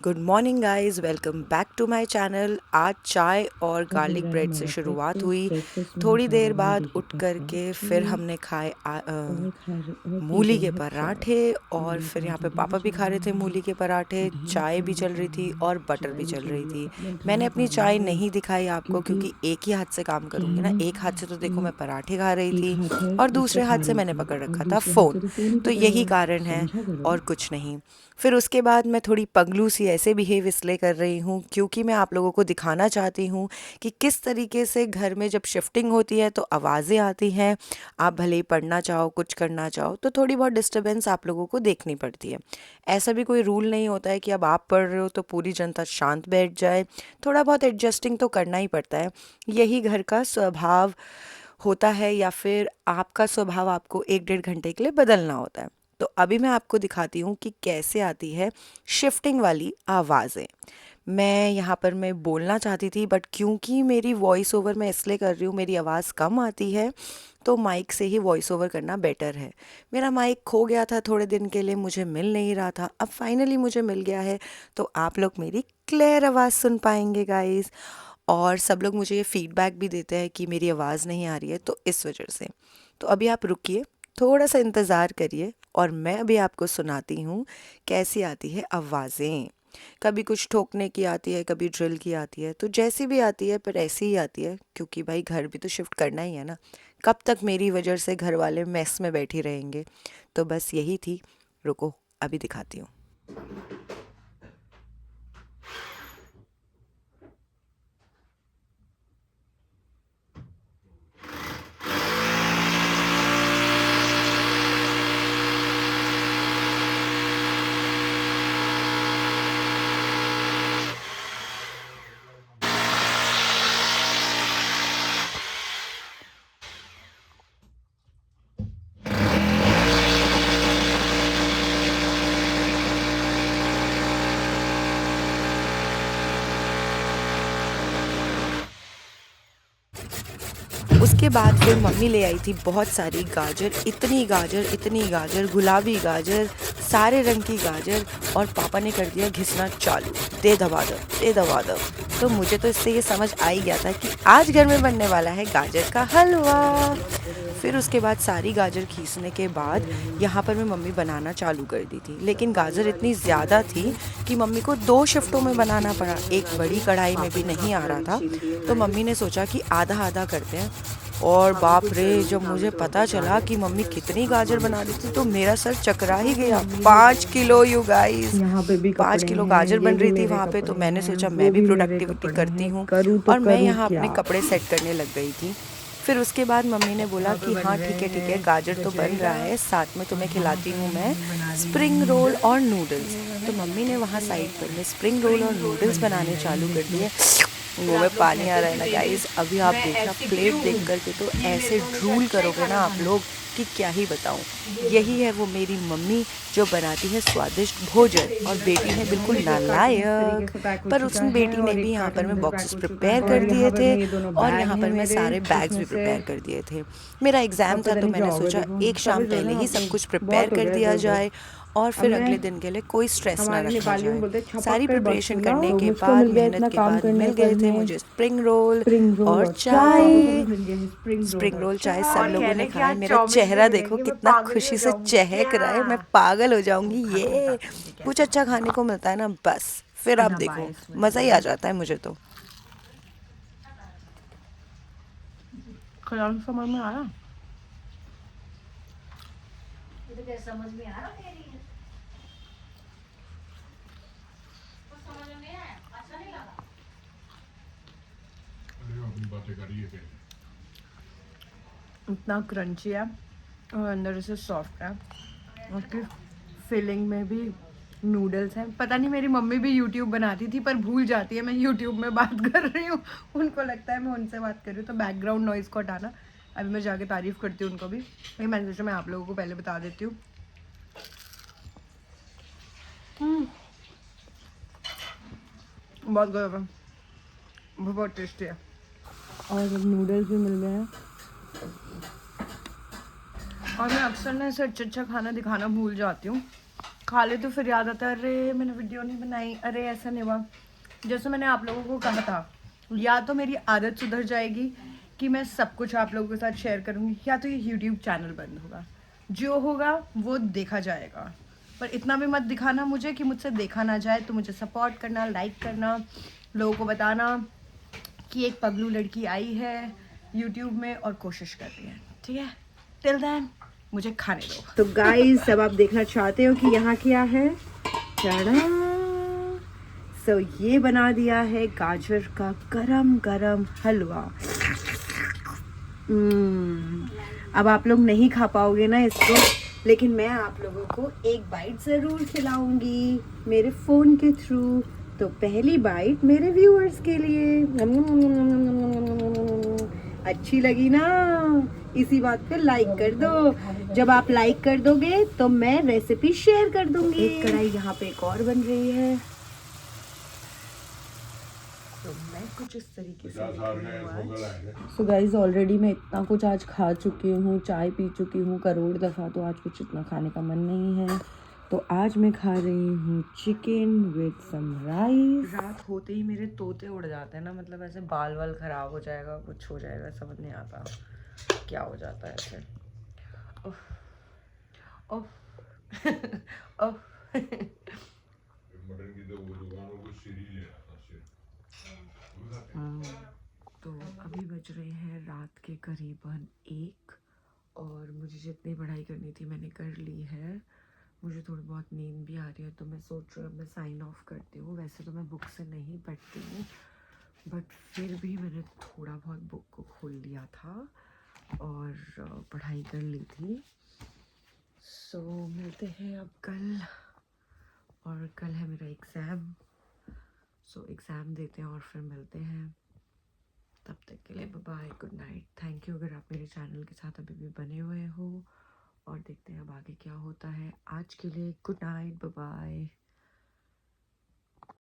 Good morning guys, welcome back to my channel. आज चाय और अब हो गार्लिक रहा है ब्रेड से हमारा शुरुआत ब्रेकफास्ट। हुई। ब्रेकफास्ट में हम थोड़ी खा देर रहे हैं बाद मूली की उठ कर के फिर पराठे हमने खाए और पी मूली रहे के हैं चाय। पराठे। और मूली फिर यहाँ पे पराठे भी पापा भी चल खा रहे थे रहे मूली के पराठे, हैं, दही चाय भी मखनी भी चल चल रही थी रहा है, और बटर चाय भी भी चल चल रही रही है। थी। बट मैं उठा मैंने नहीं अपनी पा रही हूँ चाय गाइस, नहीं दिखाई आपको क्योंकि क्योंकि एक ही हाथ से काम क्या है करूँगी ना। ना एक हाथ से तो देखो कि मैं पराठे खा रही एक थी हाथ है और जिससे दूसरे खा हाथ से रही मैंने थी पकड़ और रखा था दूसरे हाथ फ़ोन। से तो फ़ोन ही तो पकड़ा यही हुआ है। कारण है समझा करो। और कुछ नहीं। फिर उसके बाद मैं थोड़ी पगलू सी ऐसे बिहेव इसलिए कर रही हूँ क्योंकि मैं आप लोगों को दिखाना चाहती हूँ कि किस तरीके से घर में जब शिफ्टिंग होती है तो आवाज़ें आती हैं। आप भले ही पढ़ना चाहो, कुछ करना चाहो, तो थोड़ी बहुत डिस्टरबेंस आप लोगों को देखनी पड़ती है। ऐसा भी कोई रूल नहीं होता है कि अब आप पढ़ रहे हो तो पूरी जनता शांत बैठ जाए। थोड़ा बहुत एडजस्टिंग तो करना ही पड़ता है। यही घर का स्वभाव होता है या फिर आपका स्वभाव आपको 1 डेढ़ घंटे के लिए बदलना होता है। तो अभी मैं आपको दिखाती हूँ कि कैसे आती है शिफ्टिंग वाली आवाज़ें। मैं यहाँ पर मैं बोलना चाहती थी बट क्योंकि मेरी वॉइस ओवर मैं इसलिए कर रही हूँ, मेरी आवाज़ कम आती है, तो माइक से ही वॉइस ओवर करना बेटर है। मेरा माइक खो गया था थोड़े दिन के लिए, मुझे मिल नहीं रहा था, अब फाइनली मुझे मिल गया है। तो आप लोग मेरी क्लियर आवाज़ सुन पाएंगे गाइस। और सब लोग मुझे ये फीडबैक भी देते हैं कि मेरी आवाज़ नहीं आ रही है, तो इस वजह से। तो अभी आप रुकिए, थोड़ा सा इंतज़ार करिए और मैं अभी आपको सुनाती हूँ कैसी आती है आवाज़ें। कभी कुछ ठोकने की आती है, कभी ड्रिल की आती है, तो जैसी भी आती है पर ऐसी ही आती है क्योंकि भाई घर भी तो शिफ्ट करना ही है ना। कब तक मेरी वजह से घर वाले मेस में बैठी रहेंगे। तो बस यही थी। रुको, अभी दिखाती हूँ। उसके बाद फिर मम्मी ले आई थी बहुत सारी गाजर, इतनी गाजर, इतनी गाजर, गुलाबी गाजर, सारे रंग की गाजर। और पापा ने कर दिया घिसना चालू, दे दबा दो, दे दबा दो। तो मुझे तो इससे ये समझ आ ही गया था कि आज घर में बनने वाला है गाजर का हलवा। फिर उसके बाद सारी गाजर खींचने के बाद यहाँ पर मैं मम्मी बनाना चालू कर दी थी, लेकिन गाजर इतनी ज़्यादा थी कि मम्मी को 2 शिफ्टों में बनाना पड़ा। एक बड़ी कढ़ाई में भी नहीं आ रहा था, तो मम्मी ने सोचा कि आधा आधा करते हैं। और बाप रे, जब मुझे पता चला कि मम्मी कितनी गाजर बना दी थी तो मेरा सर चकरा ही गया। 5 किलो, यू गाइस। यहाँ पे भी पाँच कपड़े किलो हैं, गाजर ये बन भी रही थी मेरे वहाँ पे, तो कपड़े मैंने हैं, सोचा वो मैं भी भी मेरे प्रोडक्टिविटी कपड़े करती हैं। हूँ। करूँ तो और मैं करूँ यहाँ अपने क्या। कपड़े सेट करने लग गई थी। फिर उसके बाद मम्मी ने बोला यहाँ पे कि बन हाँ रहे ठीक है, हैं गाजर तो बन रहा गजरेला है, साथ में और तुम्हें यहाँ खिलाती पर हूँ मैं मम्मी बना रही है स्प्रिंग रोल और नूडल्स। नूडल्स। ये तो वाला मम्मी ने वहाँ ये साइड वाला पर में स्प्रिंग रोल और स्प्रिंग रोल नूडल्स बन रहे बनाने हैं, ये चालू कर देख लो। दिए। फिर मुंह में आप लोग पानी आ कहते रहा है कि ना बेबी गाइस। अभी आप मैं देखना ऐसी प्लेट क्यों हूँ, देख करके तो ये मेरे ऐसे को हमेशा ड्रूल अच्छा ही करोगे ना खाना आप खाना लोग कि क्या ही बताऊं। यही है वो मेरी मम्मी जो बनाती है स्वादिष्ट भोजन, और बेटी है बिल्कुल एक कार्टन इस तरीके नालायक। से पैक हो पर चुका उस है बेटी ने और भी एक यहाँ पर कार्टन मैं इधर पैक बॉक्सेस हो चुका प्रिपेयर है कर और दिए यहाँ पर थे। में ये दोनों और बैग यहाँ हैं पर मैं मेरे, सारे बैग्स इसमें भी से प्रिपेयर कर दिए थे। मेरा एग्ज़ाम अब था पता तो नहीं क्या मैंने होगा। सोचा देखो एक शाम सब्र करो पहले ना ही आप सब लोग, कुछ प्रिपेयर बहुत हो कर गया दिया इधर उधर। जाए और अब फिर मैं अगले दिन के लिए कोई स्ट्रेस ना हमारे रखा नेपाली में जाए। बोलते हैं छपक सारी कर प्रिपरेशन बरसूला, करने तो के मुझको बाद, मिल गया मेहनत इतना के काम बाद करने मिल पर गए थे में मुझे स्प्रिंग रोल स्प्रिंग रोल और और पापा को भी चाय। मिल गया है स्प्रिंग रोल और स्प्रिंग रोल चाय सब चाय। लोगों ने कहने खाया। क्या मेरा चाउमीन पे चेहरा देखो मिलेंगे, मैं कितना पागल ही हो खुशी से जाऊंगी चहक क्या। रहा है, मैं पागल हो जाऊंगी। खा के ये बताती हूँ मुझे कुछ कैसे अच्छा बनता खाने को मिलता है ना, बस फिर है। आप ना देखो बायस में मज़ा ही आ जाता है मुझे तो। खिलाना समझ में आया। इतना क्रंची है और अंदर से सॉफ्ट है। उसकी फिलिंग में भी नूडल्स हैं। पता नहीं मेरी मम्मी भी यूट्यूब बनाती थी पर भूल जाती है मैं यूट्यूब में बात कर रही हूँ। उनको लगता है मैं उनसे बात कर रही हूँ, तो बैकग्राउंड नॉइज़ को हटाना। अभी मैं जाके तारीफ़ करती हूँ उनको भी, लेकिन मैंने सोचा मैं आप लोगों को पहले बता देती हूँ। बहुत गरम है, बहुत टेस्टी है। और नूडल्स भी मिल गए हैं। और मैं अक्सर ना ऐसे अच्छा अच्छा खाना दिखाना भूल जाती हूँ। खा ले तो फिर याद आता है अरे मैंने वीडियो नहीं बनाई, अरे ऐसा नहीं हुआ। जैसे मैंने आप लोगों को कहा था, या तो मेरी आदत सुधर जाएगी कि मैं सब कुछ आप लोगों के साथ शेयर करूँगी, या तो ये यूट्यूब चैनल बंद होगा। जो होगा वो देखा जाएगा, पर इतना भी मत दिखाना मुझे कि मुझसे देखा ना जाए। तो मुझे सपोर्ट करना, लाइक करना, लोगों को बताना कि एक पगलू लड़की आई है यूट्यूब में और कोशिश कर रही है, ठीक है। टिल देन मुझे खाने दो। तो गाइस, अब आप देखना चाहते हो कि यहाँ क्या है। सो ये बना दिया है गाजर का गरम गरम हलवा। अब आप लोग नहीं खा पाओगे ना इसको, लेकिन मैं आप लोगों को एक बाइट ज़रूर खिलाऊंगी मेरे फ़ोन के थ्रू। तो पहली बाइट मेरे व्यूअर्स के लिए। अच्छी लगी ना? इसी बात पे लाइक कर दो। जब आप लाइक कर दोगे तो मैं रेसिपी शेयर कर दूंगी। एक कढ़ाई यहाँ पे एक और बन रही है, तो मैं कुछ इस तरीके से सो गाइज ऑलरेडी मैं इतना कुछ आज खा चुकी हूँ, चाय पी चुकी हूँ करोड़ दफ़ा, तो आज कुछ इतना खाने का मन नहीं है। तो आज मैं खा रही हूँ चिकन विद सम राइस। रात होते ही मेरे तोते उड़ जाते हैं ना, मतलब ऐसे बाल वाल ख़राब हो जाएगा, कुछ हो जाएगा, समझ नहीं आता क्या हो जाता है ऐसे। ओह ओह ओह तो अभी बज रहे हैं रात के करीबन 1, और मुझे जितनी पढ़ाई करनी थी मैंने कर ली है। मुझे थोड़ी बहुत नींद भी आ रही है, तो मैं सोच रही हूँ मैं साइन ऑफ करती हूँ। वैसे तो मैं बुक से नहीं पढ़ती हूँ, बट फिर भी मैंने थोड़ा बहुत बुक को खोल लिया था और पढ़ाई कर ली थी। सो मिलते हैं अब कल, और कल है मेरा एग्ज़ाम। सो एग्ज़ाम देते हैं और फिर मिलते हैं। तब तक के लिए bye, good night, thank you अगर आप मेरे चैनल के साथ अभी भी बने हुए हो, और देखते हैं अब आगे क्या होता है। आज के लिए गुड नाइट, बाय।